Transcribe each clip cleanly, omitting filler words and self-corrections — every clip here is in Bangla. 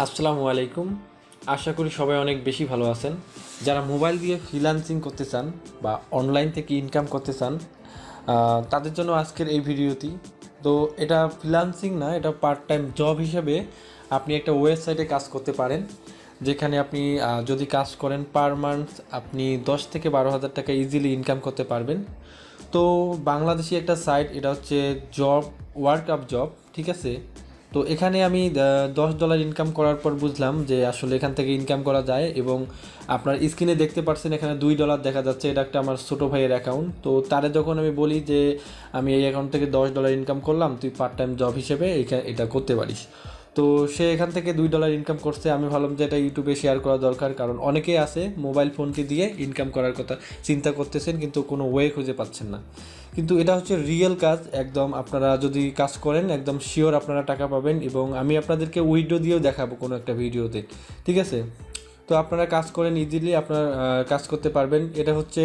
আসসালামু আলাইকুম। আশা করি সবাই অনেক বেশি ভালো আছেন। যারা মোবাইল দিয়ে ফ্রিল্যান্সিং করতে চান বা অনলাইন থেকে ইনকাম করতে চান, তাদের জন্য আজকের এই ভিডিওটি। তো এটা ফ্রিল্যান্সিং না, এটা পার্ট টাইম জব হিসেবে আপনি একটা ওয়েবসাইটে কাজ করতে পারেন, যেখানে আপনি যদি কাজ করেন পার মান্থ আপনি 10 থেকে 12 হাজার টাকা ইজিলি ইনকাম করতে পারবেন। তো বাংলাদেশি একটা সাইট, এটা হচ্ছে জব, ওয়ার্কআপ জব, ঠিক আছে। তো এখানে আমি $10 ইনকাম করার পর বুঝলাম যে আসলে এখান থেকে ইনকাম করা যায়, এবং আপনার স্ক্রিনে দেখতে পাচ্ছেন এখানে $2 দেখা যাচ্ছে। এটা একটা আমার ছোটো ভাইয়ের অ্যাকাউন্ট। তো তারে যখন আমি বলি যে আমি এই অ্যাকাউন্ট থেকে $10 ইনকাম করলাম, তুই পার্ট টাইম জব হিসেবে এটা করতে পারিস। তো সে এখান থেকে $2 ইনকাম করছে। আমি ভাবলাম যে এটা ইউটিউবে শেয়ার করা দরকার, কারণ অনেকেই আছে মোবাইল ফোনটি দিয়ে ইনকাম করার কথা চিন্তা করতেছেন কিন্তু কোনো ওয়ে খুঁজে পাচ্ছেন না। কিন্তু এটা হচ্ছে রিয়েল কাজ, একদম আপনারা যদি কাজ করেন একদম শিওর আপনারা টাকা পাবেন, এবং আমি আপনাদেরকে উইডিও দিয়েও দেখাবো কোনো একটা ভিডিওতে, ঠিক আছে। তো আপনারা কাজ করেন ইজিলি, আপনারা কাজ করতে পারবেন। এটা হচ্ছে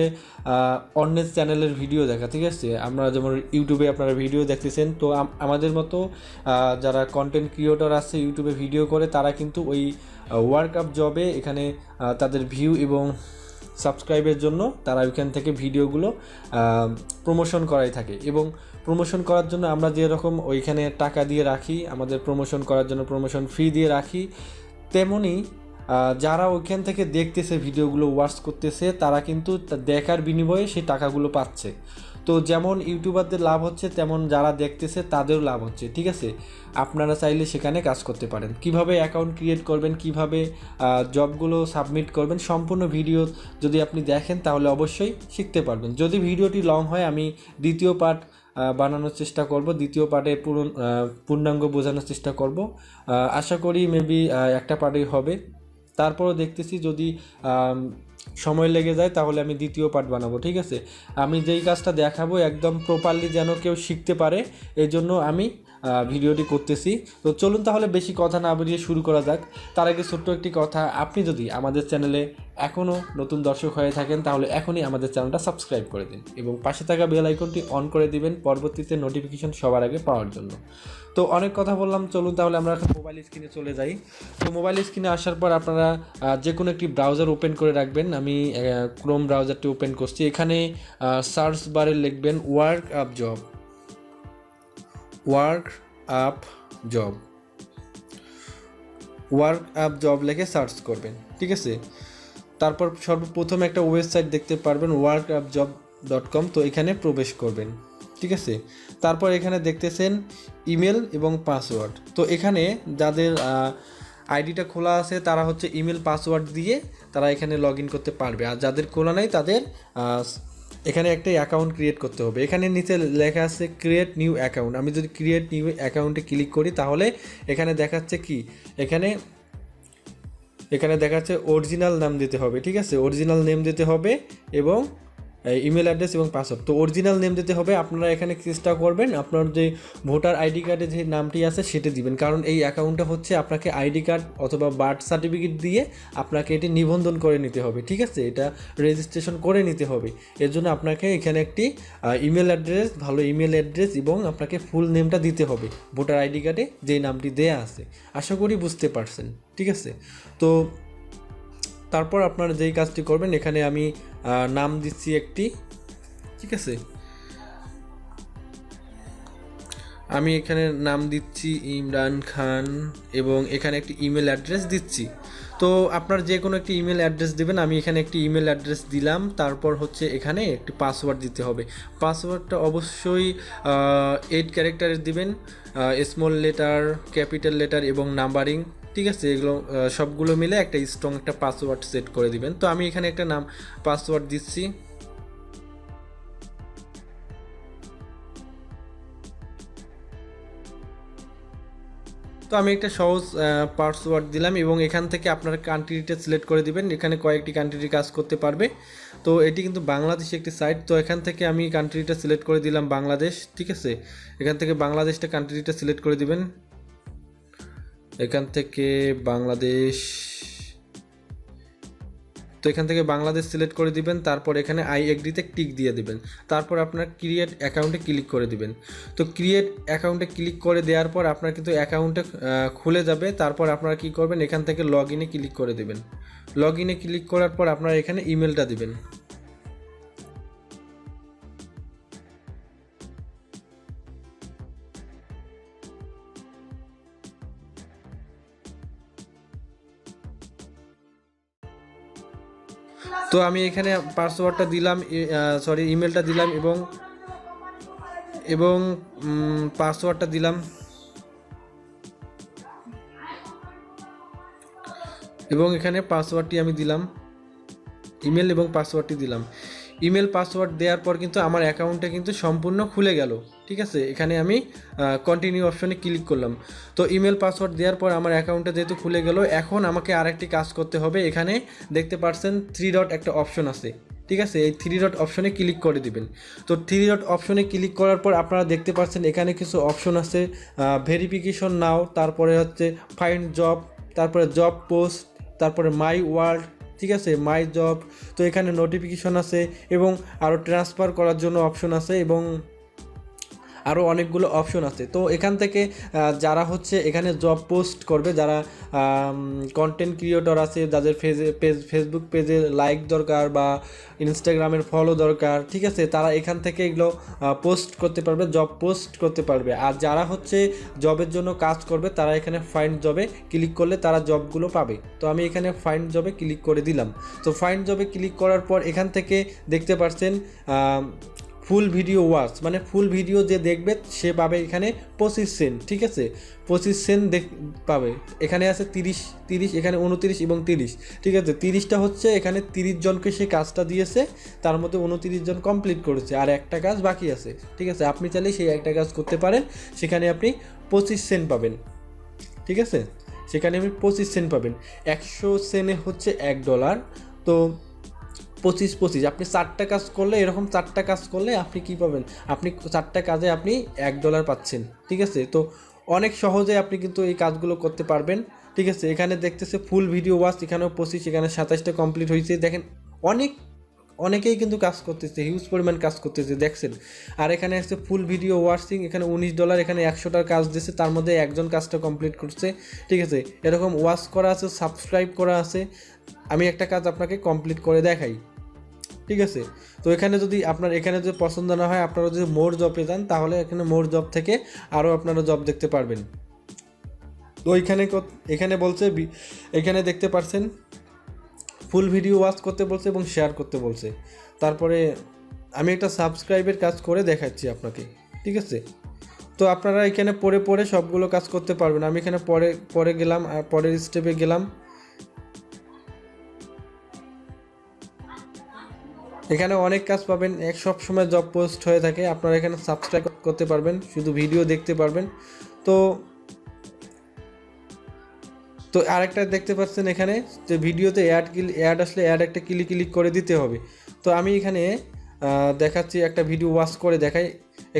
অন্যের চ্যানেলের ভিডিও দেখা, ঠিক আছে। আমরা যেমন ইউটিউবে আপনারা ভিডিও দেখতেছেন, তো আমাদের মতো যারা কন্টেন্ট ক্রিয়েটর আছে ইউটিউবে ভিডিও করে, তারা কিন্তু ওই ওয়ার্কআপ জবে এখানে তাদের ভিউ এবং সাবস্ক্রাইবের জন্য তারা ওইখান থেকে ভিডিওগুলো প্রমোশন করাই থাকে। এবং প্রমোশন করার জন্য আমরা যেরকম ওইখানে টাকা দিয়ে রাখি, আমাদের প্রমোশন করার জন্য প্রমোশন ফি দিয়ে রাখি, তেমনি যারা ওইখান থেকে দেখতেছে ভিডিওগুলো ওয়াচ করতেছে, তারা কিন্তু দেখার বিনিময়ে সেই টাকাগুলো পাচ্ছে। তো যেমন ইউটিউবারদের লাভ হচ্ছে, তেমন যারা দেখতেছে তাদেরও লাভ হচ্ছে, ঠিক আছে। আপনারা চাইলে সেখানে কাজ করতে পারেন। কিভাবে অ্যাকাউন্ট ক্রিয়েট করবেন, কিভাবে জবগুলো সাবমিট করবেন, সম্পূর্ণ ভিডিও যদি আপনি দেখেন তাহলে অবশ্যই শিখতে পারবেন। যদি ভিডিওটি লং হয়, আমি দ্বিতীয় পার্ট বানানোর চেষ্টা করব, দ্বিতীয় পার্টে পূর্ণাঙ্গ বোঝানোর চেষ্টা করব। আশা করি মেবি একটা পার্টেই হবে। তারপরও দেখতেছি যদি সময় লেগে যায় তাহলে আমি দ্বিতীয় পার্ট বানাবো, ঠিক আছে। আমি যেই কাজটা দেখাবো একদম প্রপারলি যেন কেউ শিখতে পারে, এই জন্য আমি ভিডিওটি করতেছি। তো চলুন তাহলে বেশি কথা না বেরিয়ে শুরু করা যাক। তার আগে ছোট্ট একটি কথা, আপনি যদি আমাদের চ্যানেলে এখনও নতুন দর্শক হয়ে থাকেন তাহলে এখনই আমাদের চ্যানেলটা সাবস্ক্রাইব করে দিন এবং পাশে থাকা বেল আইকনটি অন করে দিবেন পরবর্তীতে নোটিফিকেশন সবার আগে পাওয়ার জন্য। তো অনেক কথা বললাম, চলুন তাহলে আমরা এখন মোবাইল স্ক্রিনে চলে যাই। তো মোবাইল স্ক্রিনে আসার পর আপনারা যে কোনো একটি ব্রাউজার ওপেন করে রাখবেন। আমি ক্রোম ব্রাউজারটি ওপেন করছি। এখানে সার্চ বারে লিখবেন workup job, workup job, workup job লিখে সার্চ করবেন, ঠিক আছে। তারপর সর্বপ্রথম একটা ওয়েবসাইট দেখতে পারবেন workupjob.com। তো এখানে প্রবেশ করবেন, ঠিক আছে। তারপর এখানে দেখতেছেন ইমেল এবং পাসওয়ার্ড। তো এখানে যাদের আইডিটা খোলা আছে তারা হচ্ছে ইমেল পাসওয়ার্ড দিয়ে তারা এখানে লগ ইন করতে পারবে, আর যাদের খোলা নাই তাদের এখানে একটা অ্যাকাউন্ট ক্রিয়েট করতে হবে। এখানে নিচে লেখা আছে ক্রিয়েট নিউ অ্যাকাউন্ট। আমি যদি ক্রিয়েট নিউ অ্যাকাউন্টে ক্লিক করি তাহলে এখানে দেখাচ্ছে কি, এখানে দেখাচ্ছে অরিজিনাল নাম দিতে হবে, ঠিক আছে। অরিজিনাল নেম দিতে হবে এবং ইমেল অ্যাড্রেস এবং পাসওয়ার্ড। তো অরিজিনাল নেম দিতে হবে। আপনারা এখানে চেষ্টা করবেন আপনার যে ভোটার আইডি কার্ডে যে নামটি আছে সেটা দিবেন, কারণ এই অ্যাকাউন্টটা হচ্ছে আপনাকে আইডি কার্ড অথবা বার্থ সার্টিফিকেট দিয়ে আপনাকে এটি নিবন্ধন করে নিতে হবে, ঠিক আছে। এটা রেজিস্ট্রেশন করে নিতে হবে। এর জন্য আপনাকে এখানে একটি ইমেল অ্যাড্রেস, ভালো ইমেল অ্যাড্রেস এবং আপনাকে ফুল নেমটা দিতে হবে ভোটার আইডি কার্ডে যেই নামটি দেয়া আছে। আশা করি বুঝতে পারছেন, ঠিক আছে। তো তারপর আপনারা যেই কাজটি করবেন, এখানে আমি নাম দিচ্ছি একটি, ঠিক আছে। আমি এখানে নাম দিচ্ছি ইমরান খান এবং এখানে একটি ইমেল অ্যাড্রেস দিচ্ছি। তো আপনার যে কোনো একটি ইমেল অ্যাড্রেস দেবেন। আমি এখানে একটি ইমেল অ্যাড্রেস দিলাম। তারপর হচ্ছে এখানে একটি পাসওয়ার্ড দিতে হবে। পাসওয়ার্ডটা অবশ্যই 8 ক্যারেক্টারের দিবেন, স্মল লেটার, ক্যাপিটাল লেটার এবং নাম্বারিং, ঠিক আছে। এগুলো সবগুলো মিলে একটা স্ট্রং একটা পাসওয়ার্ড সেট করে দিবেন। তো আমি এখানে একটা পাসওয়ার্ড দিচ্ছি। তো আমি একটা সহজ পাসওয়ার্ড দিলাম এবং এখান থেকে আপনার কান্ট্রিটা সিলেক্ট করে দিবেন। এখানে কয়েকটি কান্ট্রি কাজ করতে পারবে। তো এটি কিন্তু বাংলাদেশি একটি সাইট। তো এখান থেকে আমি কান্ট্রিটা সিলেক্ট করে দিলাম বাংলাদেশ, ঠিক আছে। এখান থেকে বাংলাদেশটা কান্ট্রিটা সিলেক্ট করে দিবেন। এখান থেকে বাংলাদেশ, তো এখান থেকে বাংলাদেশ সিলেক্ট করে দিবেন, তারপর এখানে আই এগ্রিতে টিক দিয়ে দিবেন, তারপর আপনার ক্রিয়েট অ্যাকাউন্টে ক্লিক করে দিবেন। তো ক্রিয়েট অ্যাকাউন্টে ক্লিক করে দেওয়ার পর আপনার কিন্তু অ্যাকাউন্টে খুলে যাবে। তারপর আপনারা কী করবেন, এখান থেকে লগ ইনে ক্লিক করে দেবেন। লগ ইনে ক্লিক করার পর আপনারা এখানে ইমেলটা দিবেন। তো আমি এখানে পাসওয়ার্ডটা দিলাম, ইমেলটা দিলাম এবং পাসওয়ার্ডটা দিলাম এবং এখানে পাসওয়ার্ডটি আমি দিলাম, ইমেল এবং পাসওয়ার্ডটি দিলাম। ইমেল পাসওয়ার্ড দেওয়ার পর কিন্তু আমার অ্যাকাউন্টটা কিন্তু সম্পূর্ণ খুলে গেল। ঠিক আছে, এখানে আমি কন্টিনিউ অপশনে ক্লিক করলাম। তো ইমেল পাসওয়ার্ড দেওয়ার পর আমার অ্যাকাউন্টটা যেহেতু খুলে গেল, এখন আমাকে আরেকটি কাজ করতে হবে। এখানে দেখতে পাচ্ছেন 3 ডট একটা অপশন আছে। ঠিক আছে, এই 3 ডট অপশনে ক্লিক করে দিবেন। তো 3 ডট অপশনে ক্লিক করার পর আপনারা দেখতে পাচ্ছেন এখানে কিছু অপশন আছে, ভেরিফিকেশন নাও, তারপরে হচ্ছে ফাইন্ড জব, তারপরে জব পোস্ট, তারপরে মাই ওয়ার্ল্ড, ঠিক আছে, মাই জব। তো এখানে নোটিফিকেশন আছে এবং আরও ট্রান্সফার করার জন্য অপশন আছে এবং আরও অনেকগুলো অপশন আছে। তো এখান থেকে যারা হচ্ছে এখানে জব পোস্ট করবে, যারা কন্টেন্ট ক্রিয়েটর আছে, যাদের ফেসবুক পেজে লাইক দরকার বা ইনস্টাগ্রামের ফলো দরকার, ঠিক আছে, তারা এখান থেকে এগুলো পোস্ট করতে পারবে, জব পোস্ট করতে পারবে। আর যারা হচ্ছে জবের জন্য কাজ করবে তারা এখানে ফাইন্ড জবে ক্লিক করলে তারা জবগুলো পাবে। তো আমি এখানে ফাইন্ড জবে ক্লিক করে দিলাম। তো ফাইন্ড জবে ক্লিক করার পর এখান থেকে দেখতে পাচ্ছেন ফুল ভিডিও ওয়াচ, মানে ফুল ভিডিও যে দেখবে সে পাবে এখানে 25 সেন্ট। ঠিক আছে, 25 সেন্ট পাবে। এখানে আছে 30, এখানে 29 এবং 30। ঠিক আছে, 30টা হচ্ছে এখানে 30 জনকে সে কাজটা দিয়েছে, তার মধ্যে 29 জন কমপ্লিট করেছে, আর একটা কাজ বাকি আছে। ঠিক আছে, আপনি চাইলে সেই একটা কাজ করতে পারেন, সেখানে আপনি 25 সেন্ট পাবেন। ঠিক আছে, সেখানে আপনি 25 সেন্ট পাবেন। 100 সেন্টে হচ্ছে $1। তো 25 আপনি 4টা কাজ করলে, এরকম 4টা কাজ করলে আপনি কি পাবেন, আপনি 4টা কাজে আপনি $1 পাচ্ছেন। ঠিক আছে, তো অনেক সহজে আপনি কিন্তু এই কাজগুলো করতে পারবেন। ঠিক আছে, এখানে দেখতেছে ফুল ভিডিও ওয়াচ, এখানেও 25, এখানে 27টা কমপ্লিট হয়েছে। দেখেন অনেকেই কিন্তু কাজ করতেছে, হিউজ পরিমাণ কাজ করতেছে, দেখছেন। আর এখানে আছে ফুল ভিডিও ওয়াচিং, এখানে $19, এখানে 100টার কাজ দিয়েছে, তার মধ্যে একজন কাজটা কমপ্লিট করছে। ঠিক আছে, এরকম ওয়াচ করা আছে, সাবস্ক্রাইব করা আছে। আমি একটা কাজ আপনাকে কমপ্লিট করে দেখাই। ঠিক আছে, তো এখানে যদি পছন্দ না হয়, আপনারা যদি মোর জবে যান, তাহলে এখানে মোর জব থেকে আরও আপনারা জব দেখতে পারবেন। তো এখানে বলছে, এখানে দেখতে পাচ্ছেন ফুল ভিডিও ওয়াচ করতে বলছে এবং শেয়ার করতে বলছে। তারপরে আমি একটা সাবস্ক্রাইবের কাজ করে দেখাচ্ছি আপনাকে। ঠিক আছে, তো আপনারা এখানে পরে সবগুলো কাজ করতে পারবেন। আমি এখানে পরে গেলাম, আর পরের স্টেপে গেলাম। এখানে অনেক কাজ পাবেন, সব সময় জব পোস্ট হয়ে থাকে। আপনারা এখানে সাবস্ক্রাইব করতে পারবেন, শুধু ভিডিও দেখতে পারবেন। তো আরেকটা দেখতে পাচ্ছেন এখানে যে ভিডিওতে অ্যাড আসলে অ্যাড একটা ক্লিক করে দিতে হবে। তো আমি এখানে দেখাচ্ছি, একটা ভিডিও ওয়াচ করে দেখাই।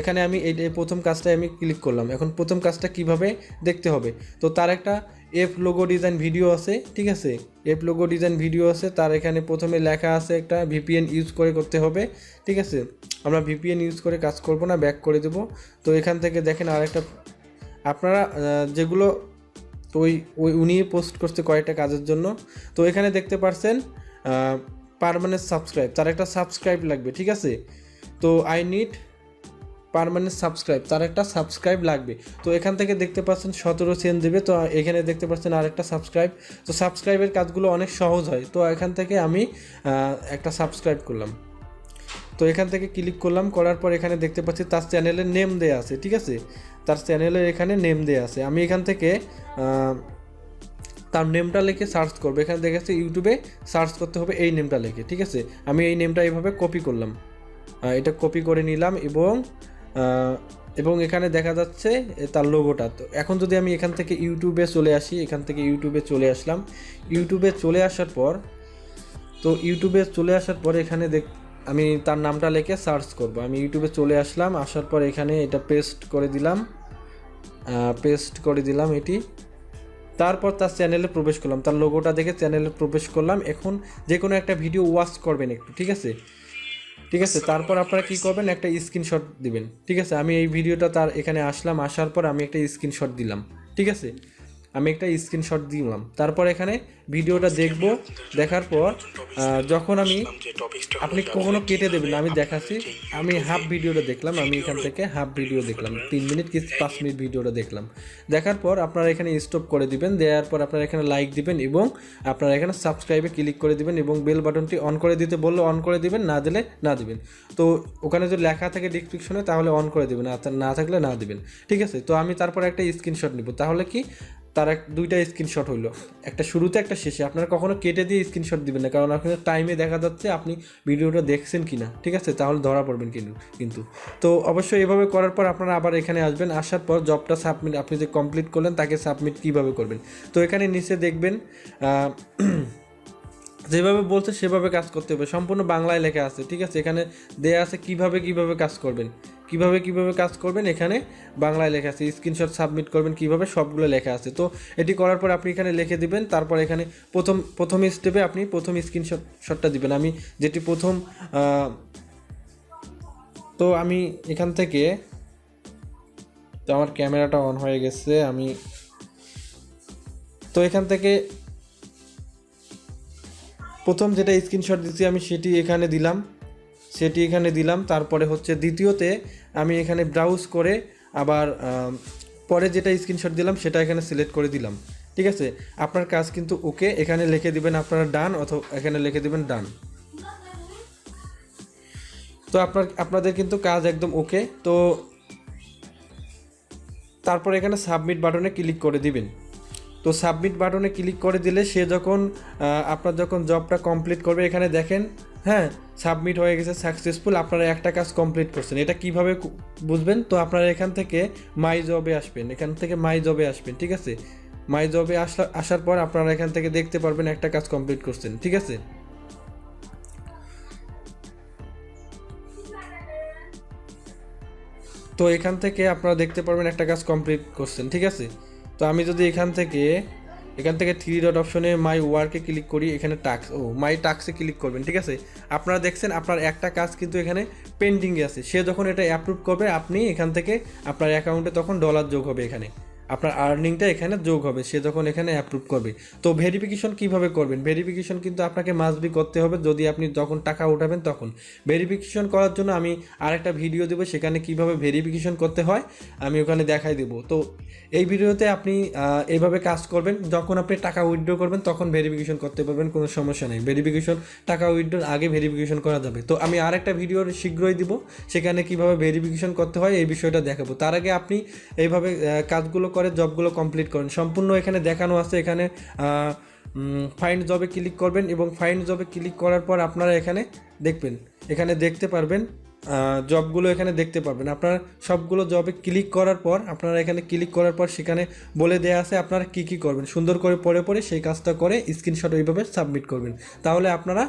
এখানে আমি এই প্রথম কাজটায় আমি ক্লিক করলাম। এখন প্রথম কাজটা কিভাবে দেখতে হবে, তো তার একটা এফ লোগো ডিজাইন ভিডিও আছে। ঠিক আছে, এফ লোগো ডিজাইন ভিডিও আছে, তার এখানে প্রথমে লেখা আছে একটা ভিপিএন ইউজ করে করতে হবে। ঠিক আছে, আমরা ভিপিএন ইউজ করে কাজ করব না, ব্যাক করে দেব। তো এখান থেকে দেখেন আরেকটা, আপনারা যেগুলো, তো উনি পোস্ট করছে কয়েকটা কাজের জন্য। তো এখানে দেখতে পাচ্ছেন পার্মানেন্ট সাবস্ক্রাইব, তার একটা সাবস্ক্রাইব লাগবে। ঠিক আছে, তো আই নিড পার্মানেন্ট সাবস্ক্রাইব, তার একটা সাবস্ক্রাইব লাগবে। তো এখান থেকে দেখতে পাচ্ছেন 17 সেন্ট দেবে। তো এখানে দেখতে পাচ্ছেন আরেকটা সাবস্ক্রাইব। তো সাবস্ক্রাইবের কাজগুলো অনেক সহজ হয়। তো এখান থেকে আমি একটা সাবস্ক্রাইব করলাম। তো এখান থেকে ক্লিক করলাম, করার পর এখানে দেখতে পাচ্ছি তার চ্যানেলের নেম দেয়া আছে। ঠিক আছে, তার চ্যানেলের এখানে নেম দেয়া আছে। আমি এখান থেকে তার নেমটা লিখে সার্চ করবো। এখানে দেখা যাচ্ছে ইউটিউবে সার্চ করতে হবে এই নেমটা লিখে। ঠিক আছে, আমি এই নেমটা এইভাবে কপি করলাম, এটা কপি করে নিলাম এবং এখানে দেখা যাচ্ছে তার লোগোটা। তো এখন যদি আমি এখান থেকে ইউটিউবে চলে আসি, এখান থেকে ইউটিউবে চলে আসলাম। ইউটিউবে চলে আসার পর এখানে আমি তার নামটা লিখে সার্চ করব। আমি ইউটিউবে চলে আসলাম, আসার পর এখানে এটা পেস্ট করে দিলাম এটি। তারপর তার চ্যানেলে প্রবেশ করলাম, তার লোগোটা দেখে চ্যানেলে প্রবেশ করলাম। এখন যে কোনো একটা ভিডিও ওয়াচ করবেন একটু, ঠিক আছে? ঠিক আছে, তারপর আপনারা কী করবেন, একটা স্ক্রিনশট দিবেন। ঠিক আছে, আমি এই ভিডিওটা তার এখানে আসলাম, আসার পর আমি একটা স্ক্রিনশট দিলাম। ঠিক আছে, আমি একটা স্ক্রিনশট দিলাম। তারপর এখানে ভিডিওটা দেখব, দেখার পর যখন আপনি কখনো কেটে দেবেন না, আমি দেখাচ্ছি। আমি হাফ ভিডিওটা দেখলাম, আমি এখান থেকে হাফ ভিডিও দেখলাম, 3 মিনিট কি 5 মিনিট ভিডিওটা দেখলাম। দেখার পর আপনারা এখানে স্টপ করে দিবেন, দেওয়ার পর আপনারা এখানে লাইক দিবেন এবং আপনারা এখানে সাবস্ক্রাইবে ক্লিক করে দিবেন এবং বেল বাটনটি অন করে দিতে বললে অন করে দিবেন, না দিলে না দিবেন। তো ওখানে যদি লেখা থাকে ডিসক্রিপশনে তাহলে অন করে দিবেন, আর না থাকলে না দিবেন। ঠিক আছে, তো আমি তারপর একটা স্ক্রিনশট নিব, তাহলে কি তার দুইটা স্ক্রিনশট হইলো, একটা শুরুতে একটা শেষে। আপনারা কখনো কেটে দিয়ে স্ক্রিনশট দিবেন না, কারণ আপনার টাইমে দেখা যাচ্ছে আপনি ভিডিওটা দেখছেন কি না। ঠিক আছে, তাহলে ধরা পড়বেন কিন্তু তো অবশ্যই এভাবে করার পর আপনারা আবার এখানে আসবেন, আসার পর জবটা সাবমিট আপনি যে কমপ্লিট করলেন তাকে সাবমিট কীভাবে করবেন। তো এখানে নিচে দেখবেন যেভাবে বলছে সেভাবে কাজ করতে হবে, সম্পূর্ণ বাংলায় লেখা আছে। ঠিক আছে, এখানে দেয়া আছে কিভাবে কাজ করবেন, কিভাবে কাজ করবেন, এখানে বাংলায় লেখা আছে। স্ক্রিনশট সাবমিট করবেন কিভাবে, সবগুলো লেখা আছে। তো এটি করার পর আপনি এখানে লিখে দিবেন। তারপর এখানে প্রথম স্টেপে আপনি প্রথম স্ক্রিনশটটা দিবেন। আমি যেটি প্রথম তো আমি এখান থেকে, তো আমার ক্যামেরাটা অন হয়ে গেছে, আমি তো এখান থেকে প্রথম যেটা স্ক্রিনশট দিচ্ছি আমি সেটি এখানে দিলাম। তারপরে হচ্ছে দ্বিতীয়তে আমি এখানে ব্রাউজ করে আবার পরে যেটা স্ক্রিনশট দিলাম সেটা এখানে সিলেক্ট করে দিলাম। ঠিক আছে, আপনার কাজ কিন্তু ওকে। এখানে লিখে দিবেন আপনারা ডান, অথবা এখানে লিখে দিবেন ডান। তো আপনাদের কিন্তু কাজ একদম ওকে। তো তারপর এখানে সাবমিট বাটনে ক্লিক করে দিবেন। তো সাবমিট বাটনে ক্লিক করে দিলে সে আপনার যখন জবটা কমপ্লিট করবে, এখানে দেখেন, হ্যাঁ, সাবমিট হয়ে গেছে সাকসেসফুল, আপনারা একটা কাজ কমপ্লিট করছেন। এটা কিভাবে বুঝবেন? তো আপনারা এখান থেকে মাই জবে আসবেন, ঠিক আছে, মাই জবে আসার পর আপনারা এখান থেকে দেখতে পারবেন একটা কাজ কমপ্লিট করছেন। ঠিক আছে, তো এখান থেকে আপনারা দেখতে পারবেন একটা কাজ কমপ্লিট করছেন। ঠিক আছে, তো আমি যদি এখান থেকে 3 ডট অপশনে মাই ওয়ার্কে ক্লিক করি, এখানে মাই টাস্কে ক্লিক করবেন। ঠিক আছে, আপনারা দেখছেন আপনার একটা কাজ কিন্তু এখানে পেন্ডিংয়ে আছে। সে যখন এটা অ্যাপ্রুভ করবে, আপনি এখান থেকে আপনার অ্যাকাউন্টে তখন ডলার যোগ হবে, এখানে আপনার আর্নিংটা এখানে যোগ হবে সে যখন এখানে অ্যাপ্রুভ করবে। তো ভেরিফিকেশন কিভাবে করবেন? ভেরিফিকেশন কিন্তু আপনাকে মাস্ট বি করতে হবে যদি আপনি যখন টাকা উঠাবেন তখন। ভেরিফিকেশন করার জন্য আমি আরেকটা ভিডিও দেবো, সেখানে কিভাবে ভেরিফিকেশন করতে হয় আমি ওখানে দেখাই দেবো। তো এই ভিডিওতে আপনি এইভাবে কাজ করবেন, যখন আপনি টাকা উইথড্র করবেন তখন ভেরিফিকেশন করতে পারবেন, কোনো সমস্যা নেই। টাকা উইথড্রর আগে ভেরিফিকেশন করা যাবে। তো আমি আরেকটা ভিডিও শীঘ্রই দিব, সেখানে কিভাবে ভেরিফিকেশন করতে হয় এই বিষয়টা দেখাবো। তার আগে আপনি এইভাবে কাজগুলো করে জবগুলো কমপ্লিট করেন। সম্পূর্ণ এখানে দেখানো আছে। এখানে ফাইন্ড জবে ক্লিক করবেন এবং ফাইন্ড জবে ক্লিক করার পর আপনারা এখানে দেখতে পারবেন জবগুলো, এখানে দেখতে পারবেন। আপনারা সবগুলো জবে ক্লিক করার পর সেখানে বলে দেওয়া আছে আপনারা কী করবেন। সুন্দর করে পড়ে সেই কাজটা করে স্ক্রিনশট ওইভাবে সাবমিট করবেন। তাহলে আপনারা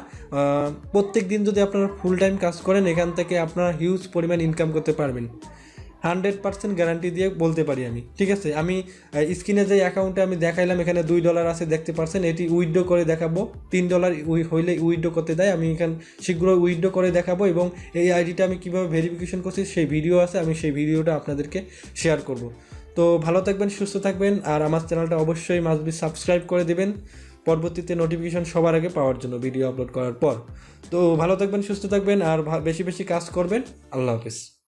প্রত্যেক দিন যদি আপনারা ফুল টাইম কাজ করেন, এখান থেকে আপনারা হিউজ পরিমাণ ইনকাম করতে পারবেন। 100% গ্যারান্টি দিয়ে বলতে পারি আমি। ঠিক আছে, আমি স্ক্রিনে যে অ্যাকাউন্টে আমি দেখাইলাম, এখানে $2 আছে দেখতে পাচ্ছেন, এটি উইথড্র করে দেখাবো। $3 হইলে উইথড্র করতে দেয়, আমি এখানে শীঘ্রই উইথড্র করে দেখাবো। এবং এই আইডিটা আমি কীভাবে ভেরিফিকেশন করছি সেই ভিডিও আছে, আমি সেই ভিডিওটা আপনাদেরকে শেয়ার করব। তো ভালো থাকবেন, সুস্থ থাকবেন, আর আমার চ্যানেলটা অবশ্যই মাস্ট বি সাবস্ক্রাইব করে দেবেন পরবর্তীতে নোটিফিকেশন সবার আগে পাওয়ার জন্য ভিডিও আপলোড করার পর। তো ভালো থাকবেন, সুস্থ থাকবেন, আর বেশি বেশি কাজ করবেন। আল্লাহ হাফেজ।